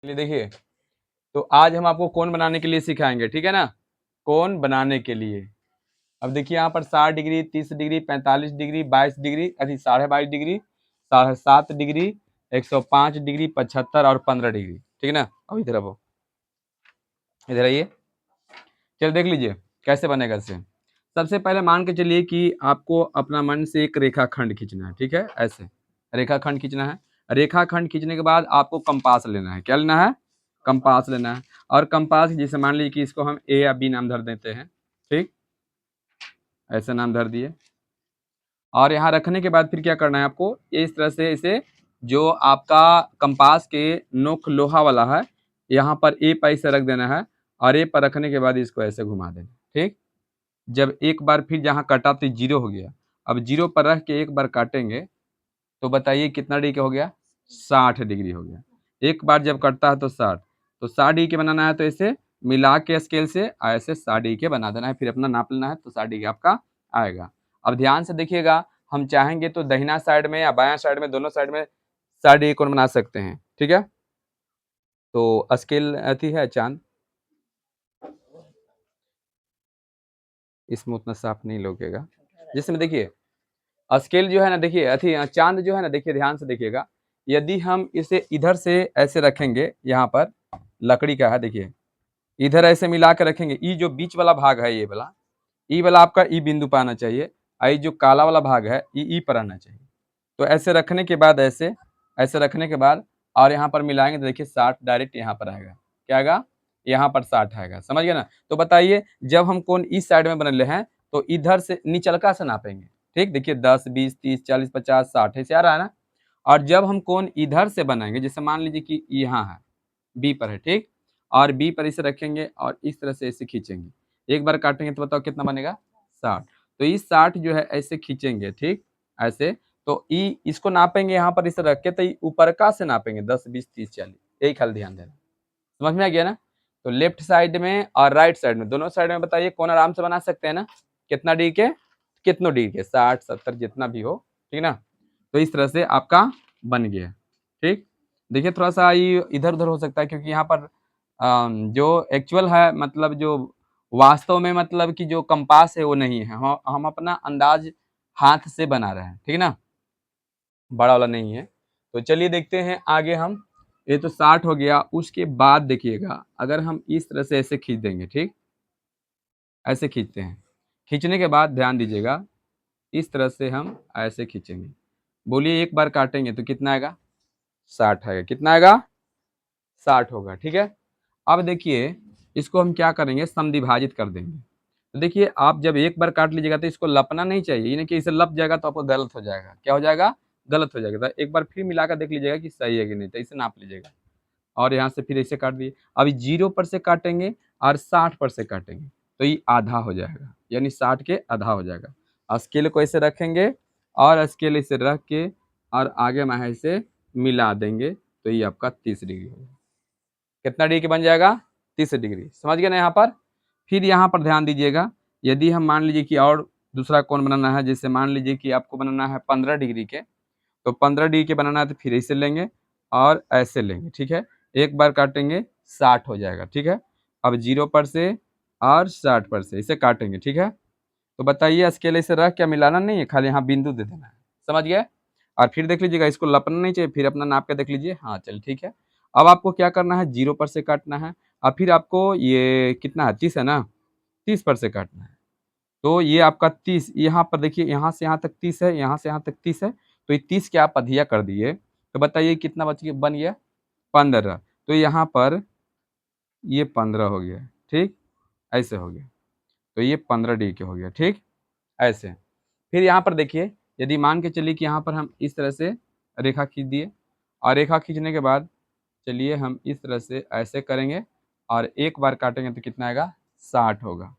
चलिए देखिए, तो आज हम आपको कोण बनाने के लिए सिखाएंगे, ठीक है ना। कोण बनाने के लिए अब देखिए यहाँ पर 60 डिग्री, 30 डिग्री, 45 डिग्री, 22 डिग्री, अभी 22.5 डिग्री, 7.5 डिग्री, 105 डिग्री, 75 और 15 डिग्री, ठीक है ना। अब इधर अब इधर आइए, चलो देख लीजिए कैसे बनेगा इससे। सबसे पहले मान के चलिए कि आपको अपना मन से एक रेखाखंड खींचना है, ठीक है। ऐसे रेखाखंड खींचना है। रेखाखंड खींचने के बाद आपको कंपास लेना है। क्या लेना है? कंपास लेना है। और कंपास जैसे मान लीजिए कि इसको हम ए या बी नाम धर देते हैं, ठीक, ऐसे नाम धर दिए। और यहाँ रखने के बाद फिर क्या करना है आपको, इस तरह से इसे जो आपका कंपास के नोक लोहा वाला है यहाँ पर ए पर इसे रख देना है। और ए पर रखने के बाद इसको ऐसे घुमा देना, ठीक। जब एक बार फिर जहाँ कटा तो 0 हो गया। अब 0 पर रख के एक बार काटेंगे तो बताइए कितना डिग्री हो गया? 60 डिग्री हो गया। एक बार जब कटता है तो 60, तो 60 डिग्री के बनाना है तो इसे मिला के स्केल से ऐसे 60 डिग्री के बना देना है। फिर अपना नाप लेना है तो 60 डिग्री आपका आएगा। अब ध्यान से देखिएगा, हम चाहेंगे तो दाहिना साइड में या बायां साइड में, दोनों साइड में 60 डिग्री कोण बना सकते हैं, ठीक है। तो स्केल अथी है चांद, इसमें उतना साफ नहीं लगेगा। जिसमें देखिए स्केल जो है ना, देखिए अथी चांद जो है ना, देखिए ध्यान से देखिएगा। यदि हम इसे इधर से ऐसे रखेंगे, यहाँ पर लकड़ी का है, देखिए इधर ऐसे मिला के रखेंगे, ई जो बीच वाला भाग है, ये वाला ई वाला आपका ई बिंदु पर आना चाहिए। आई जो काला वाला भाग है ई पर आना चाहिए। तो ऐसे रखने के बाद ऐसे रखने के बाद और यहाँ पर मिलाएंगे तो देखिए 60 डायरेक्ट यहाँ पर आएगा। क्या आएगा? यहाँ पर 60 आएगा। समझ गए ना। तो बताइए जब हम कोण इस साइड में बना ले हैं तो इधर से निचलका से नापेंगे, ठीक। देखिए 10, 20, 30, 40, 50, 60 ऐसे आ रहा है ना। और जब हम कोण इधर से बनाएंगे, जैसे मान लीजिए कि यहाँ है, बी पर है, ठीक। और बी पर इसे रखेंगे और इस तरह से इसे खींचेंगे। एक बार काटेंगे तो बताओ कितना बनेगा? 60। तो इस 60 जो है ऐसे खींचेंगे, ठीक, ऐसे। तो ई इसको नापेंगे यहाँ पर इसे रख के, तो ऊपर का से नापेंगे 10, 20, 30, 40। यही ख्याल ध्यान देना। समझ में आ गया ना। तो लेफ्ट साइड में और राइट साइड में, दोनों साइड में बताइए कौन आराम से बना सकते हैं ना। कितना डिग्री के? कितनों डिग्री के? 60, 70 जितना भी हो, ठीक ना। तो इस तरह से आपका बन गया, ठीक। देखिए थोड़ा सा ये इधर उधर हो सकता है क्योंकि यहाँ पर जो एक्चुअल है, मतलब जो वास्तव में मतलब कि जो कंपास है वो नहीं है। हम अपना अंदाज हाथ से बना रहे हैं, ठीक है ना, बड़ा वाला नहीं है। तो चलिए देखते हैं आगे हम। ये तो 60 हो गया। उसके बाद देखिएगा अगर हम इस तरह से ऐसे खींच देंगे, ठीक, ऐसे खींचते हैं। खींचने के बाद ध्यान दीजिएगा, इस तरह से हम ऐसे खींचेंगे। बोलिए एक बार काटेंगे तो कितना आएगा? 60 आएगा। कितना आएगा? 60 होगा, ठीक है। अब देखिए इसको हम क्या करेंगे, समद्विभाजित कर देंगे। तो देखिए आप जब एक बार काट लीजिएगा तो इसको लपना नहीं चाहिए, ये नहीं कि इसे लप जाएगा तो आपको गलत हो जाएगा। क्या हो जाएगा? गलत हो जाएगा। तो एक बार फिर मिलाकर देख लीजिएगा कि सही है कि नहीं, तो इसे नाप लीजिएगा। और यहाँ से फिर इसे काट दिए। अभी 0 पर से काटेंगे और 60 पर से काटेंगे तो ये आधा हो जाएगा, यानी 60 के आधा हो जाएगा। स्केल को ऐसे रखेंगे और स्केल इसे रख के और आगे में इसे मिला देंगे तो ये आपका 30 डिग्री होगा। कितना डिग्री बन जाएगा? 30 डिग्री। समझ गए ना यहाँ पर। फिर यहाँ पर ध्यान दीजिएगा, यदि हम मान लीजिए कि और दूसरा कोण बनाना है, जैसे मान लीजिए कि आपको बनाना है 15 डिग्री के, तो 15 डिग्री के बनाना है तो फिर ऐसे लेंगे और ऐसे लेंगे, ठीक है। एक बार काटेंगे 60 हो जाएगा, ठीक है। अब 0 पर से और 60 पर से इसे काटेंगे, ठीक है। तो बताइए स्केल इसे रख क्या मिलाना नहीं है, खाली यहाँ बिंदु दे देना है। समझ गए। और फिर देख लीजिएगा इसको लपना नहीं चाहिए, फिर अपना नाप के देख लीजिए। हाँ चल ठीक है। अब आपको क्या करना है, 0 पर से काटना है और फिर आपको ये कितना है, 30 है ना, 30 पर से काटना है। तो ये आपका 30, यहाँ पर देखिए यहाँ से यहाँ तक 30 है, यहाँ से यहाँ तक 30 है। तो ये 30 के आप अधिया कर दिए तो बताइए कितना बच गया, बन गया 15। तो यहाँ पर ये 15 हो गया, ठीक, ऐसे हो गया। तो ये 15 डी के हो गया, ठीक, ऐसे। फिर यहाँ पर देखिए, यदि मान के चलिए कि यहाँ पर हम इस तरह से रेखा खींच दिए और रेखा खींचने के बाद चलिए हम इस तरह से ऐसे करेंगे और एक बार काटेंगे तो कितना आएगा, 60 होगा।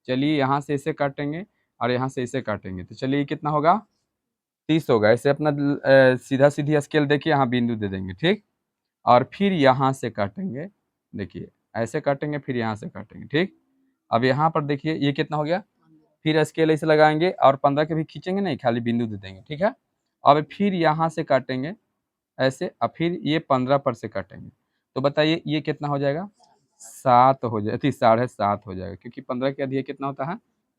चलिए यहाँ से इसे काटेंगे और यहाँ से इसे काटेंगे तो चलिए कितना होगा, 30 होगा। ऐसे अपना सीधा सीधी स्केल देखिए, यहाँ बिंदु दे देंगे, ठीक। और फिर यहाँ से काटेंगे, देखिए ऐसे काटेंगे फिर यहाँ से काटेंगे, ठीक। अब यहाँ पर देखिए ये कितना हो गया, फिर स्केल ऐसे लगाएंगे और 15 के भी खींचेंगे नहीं, खाली बिंदु दे देंगे, ठीक है। अब फिर यहाँ से काटेंगे ऐसे और फिर ये 15 पर से काटेंगे। तो बताइए ये कितना हो जाएगा, 7 हो जाए, 7.5 हो जाएगा, क्योंकि 15 के अधिक कितना होता है,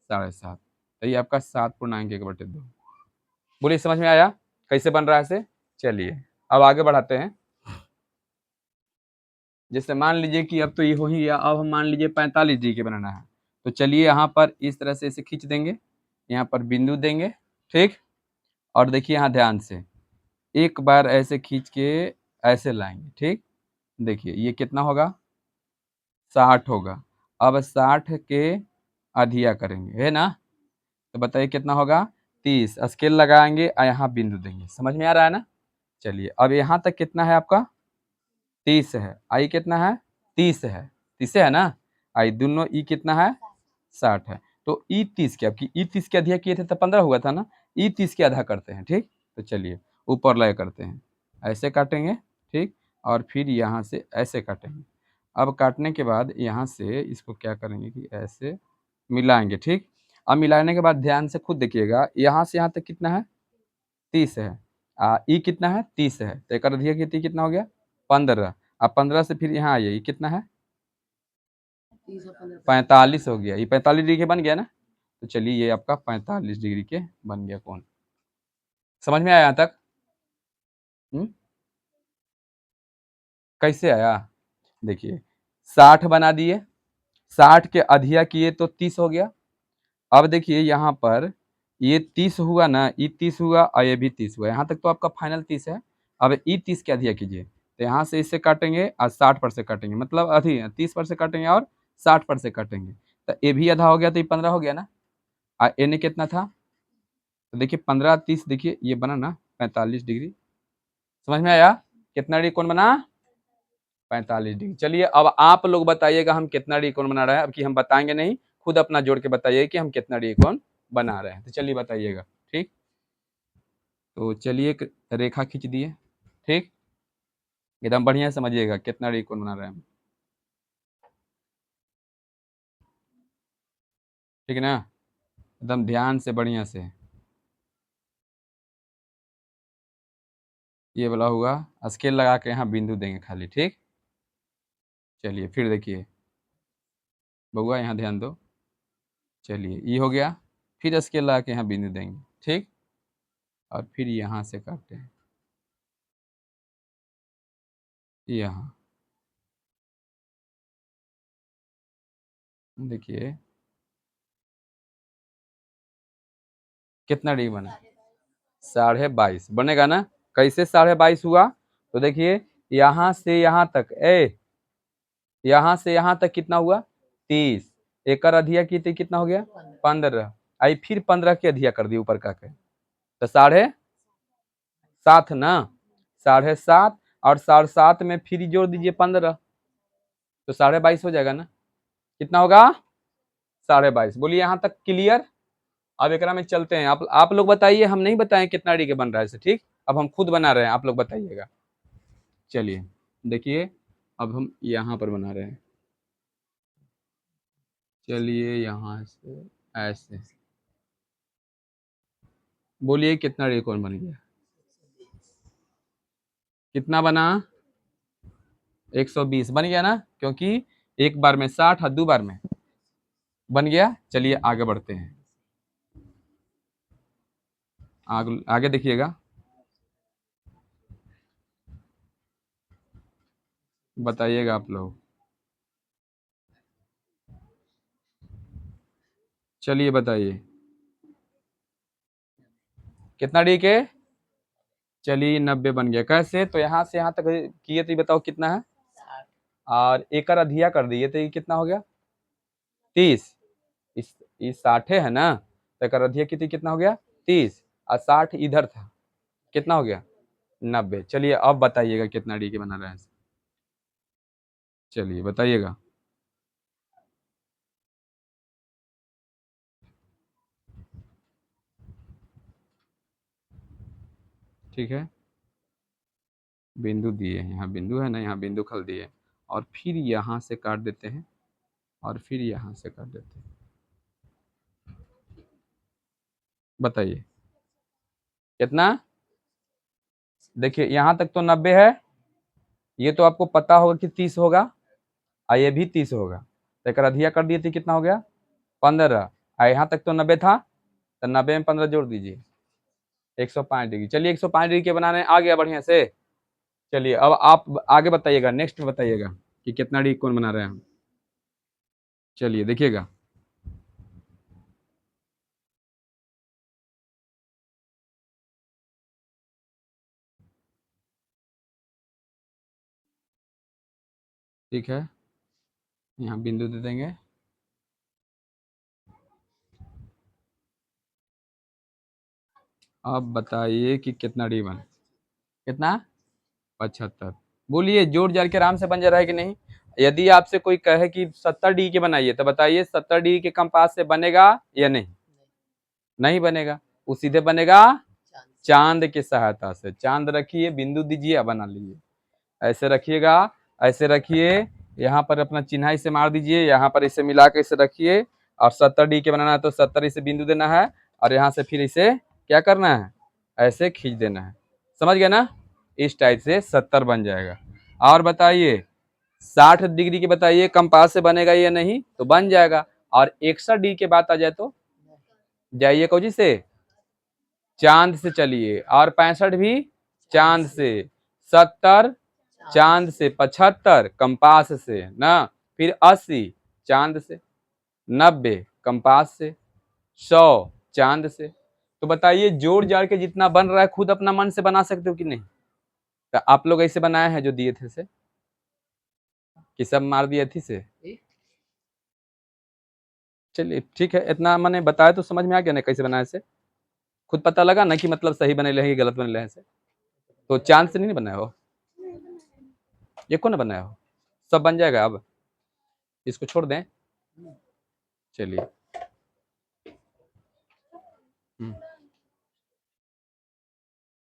7.5। तो ये आपका 7/1/2। बोलिए समझ में आया कैसे बन रहा है इसे। चलिए अब आगे बढ़ाते हैं। जैसे मान लीजिए कि अब तो ये हो ही गया, अब हम मान लीजिए 45 डिग्री के बनाना है, तो चलिए यहाँ पर इस तरह से इसे खींच देंगे, यहाँ पर बिंदु देंगे, ठीक। और देखिए यहाँ ध्यान से एक बार ऐसे खींच के ऐसे लाएंगे, ठीक। देखिए ये कितना होगा, 60 होगा। अब 60 के अधिया करेंगे, है ना, तो बताइए कितना होगा, 30। स्केल लगाएंगे और यहाँ बिंदु देंगे, समझ में आ रहा है ना। चलिए अब यहाँ तक कितना है आपका, 30 है, आई कितना है, 30 है, 30 है ना, आई दोनों ई कितना है, 60 है। तो ई 30 के, आपकी ई 30 के अधिया किए थे तो 15 हुआ था ना, ई 30 के आधा करते हैं, ठीक। तो चलिए ऊपर लय करते हैं, ऐसे काटेंगे, ठीक। और फिर यहाँ से ऐसे काटेंगे। अब काटने के बाद यहाँ से इसको क्या करेंगे कि ऐसे मिलाएंगे, ठीक। अब मिलाने के बाद ध्यान से खुद देखिएगा, यहाँ से यहाँ तक कितना है, 30 है, ई कितना है, 30 है, तो एक अधिया कितना हो गया, 15। अब 15 से फिर यहाँ आइए, ये कितना है, 45 हो गया, ये 45 डिग्री के बन गया ना। तो चलिए ये आपका 45 डिग्री के बन गया कोण। समझ में आया यहाँ तक। कैसे आया, देखिए 60 बना दिए, 60 के अधिया किए तो 30 हो गया। अब देखिए यहाँ पर ये 30 हुआ ना, ई 30 हुआ और ये भी 30 हुआ, यहाँ तक तो आपका फाइनल 30 है। अब ई 30 के अधिया कीजिए, तो यहाँ से इससे काटेंगे और 60 पर से काटेंगे, मतलब अभी 30 पर से काटेंगे और 60 पर से काटेंगे, तो ये भी आधा हो गया, तो ये 15 हो गया ना। और एन कितना था, तो देखिए 15 30, देखिए ये बना ना 45 डिग्री। समझ में आया कितना डिग्री कौन बना, 45 डिग्री। चलिए अब आप लोग बताइएगा हम कितना डिग्री कौन बना रहे हैं, अब कि हम बताएंगे नहीं, खुद अपना जोड़ के बताइए कि हम कितना डिग्री कौन बना रहे हैं। तो चलिए बताइएगा, ठीक। तो चलिए एक रेखा खींच दिए, ठीक, एकदम बढ़िया समझिएगा कितना डिग्री कौन बना रहे हैं हम, ठीक है ना, एकदम ध्यान से बढ़िया से। ये वाला हुआ, स्केल लगा के यहाँ बिंदु देंगे खाली, ठीक। चलिए फिर देखिए बउआ यहाँ ध्यान दो, चलिए ये हो गया, फिर स्केल लगा के यहाँ बिंदु देंगे, ठीक। और फिर यहाँ से काटते हैं यहाँ, देखिए कितना डिग्री बना, 22.5 बनेगा ना। कैसे 22.5 हुआ, तो देखिए यहाँ से यहाँ तक, यहाँ से यहाँ तक कितना हुआ, 30, एक अधिया की थी कितना हो गया, 15, आई फिर 15 के अधिया कर दिए ऊपर का के, तो 7.5 ना, 7.5 और 7.5 में फिर जोड़ दीजिए 15, तो 22.5 हो जाएगा ना। कितना होगा, 22.5। बोलिए यहाँ तक क्लियर। अब एक में चलते हैं, आप लोग बताइए, हम नहीं बताएं कितना डी के बन रहा है इसे, ठीक। अब हम खुद बना रहे हैं, आप लोग बताइएगा। चलिए देखिए अब हम यहाँ पर बना रहे हैं, चलिए यहाँ से ऐसे, बोलिए कितना डी कौन बन गया, कितना बना, 120 बन गया ना, क्योंकि एक बार में 60 और 2 बार में बन गया। चलिए आगे बढ़ते हैं, आगे देखिएगा, बताइएगा आप लोग। चलिए बताइए कितना डी के, चलिए 90 बन गया। कैसे, तो यहाँ से यहाँ तक किए तो ये बताओ कितना है, और एक अधिया कर दिए तो ये कितना हो गया, 30। इस 60 है ना, तो एक अधिया कितना हो गया, 30, और 60 इधर था, कितना हो गया, 90। चलिए अब बताइएगा कितना डी के बना रहे हैं, चलिए बताइएगा। ठीक है, बिंदु दिए, यहाँ बिंदु है ना, यहाँ बिंदु खल दिए, और फिर यहाँ से काट देते हैं, और फिर यहाँ से काट देते हैं। बताइए कितना, देखिए यहाँ तक तो 90 है, ये तो आपको पता होगा कि 30 होगा और ये भी 30 होगा, तो एक अधिया कर दिए थे, कितना हो गया 15। यहाँ तक तो 90 था, तो 90 में 15 जोड़ दीजिए 105 डिग्री। चलिए 105 डिग्री के बनाने आ गया बढ़िया से। चलिए अब आप आगे बताइएगा, नेक्स्ट बताइएगा कि कितना डिग्री कौन बना रहे हैं हम। चलिए देखिएगा, ठीक है, यहाँ बिंदु दे देंगे। अब बताइए कि कितना डिग्री बना, कितना 75। बोलिए जोड़ जाड़ के आराम से बन जा रहा है कि नहीं। यदि आपसे कोई कहे कि 70 डिग्री के बनाइए, तो बताइए 70 डिग्री के कंपास से बनेगा या नहीं, नहीं बनेगा। वो सीधे बनेगा चांद की सहायता से। चांद रखिए, बिंदु दीजिए, बना लीजिए। ऐसे रखिएगा, ऐसे रखिए, यहाँ पर अपना चिन्ह इसे मार दीजिए, यहाँ पर इसे मिला के इसे रखिए, और 70 डिग्री के बनाना है तो 70 इसे बिंदु देना है, और यहाँ से फिर इसे क्या करना है, ऐसे खींच देना है। समझ गया ना, इस टाइप से 70 बन जाएगा। और बताइए 60 डिग्री के बताइए कंपास से बनेगा या नहीं, तो बन जाएगा। और 61 डिग्री के बात आ जाए तो जाइए कौजी से, चांद से चलिए, और 65 भी चांद से, 70 चांद से, 75 कंपास से ना, फिर 80 चांद से, 90 कंपास से, 100 चांद से। तो बताइए जोड़ जाड़ के जितना बन रहा है खुद अपना मन से बना सकते हो कि नहीं। तो आप लोग ऐसे बनाए हैं जो दिए थे से, कि सब मार दिए थी से। चलिए ठीक है, इतना मैंने बताया तो समझ में आ गया ना कैसे बनाए से, खुद पता लगा ना कि मतलब सही बने हैं गलत बने हैं से। तो चांद से नहीं बनाया हो, ये को ना बनाया हो, सब बन जाएगा। अब इसको छोड़ दें, चलिए।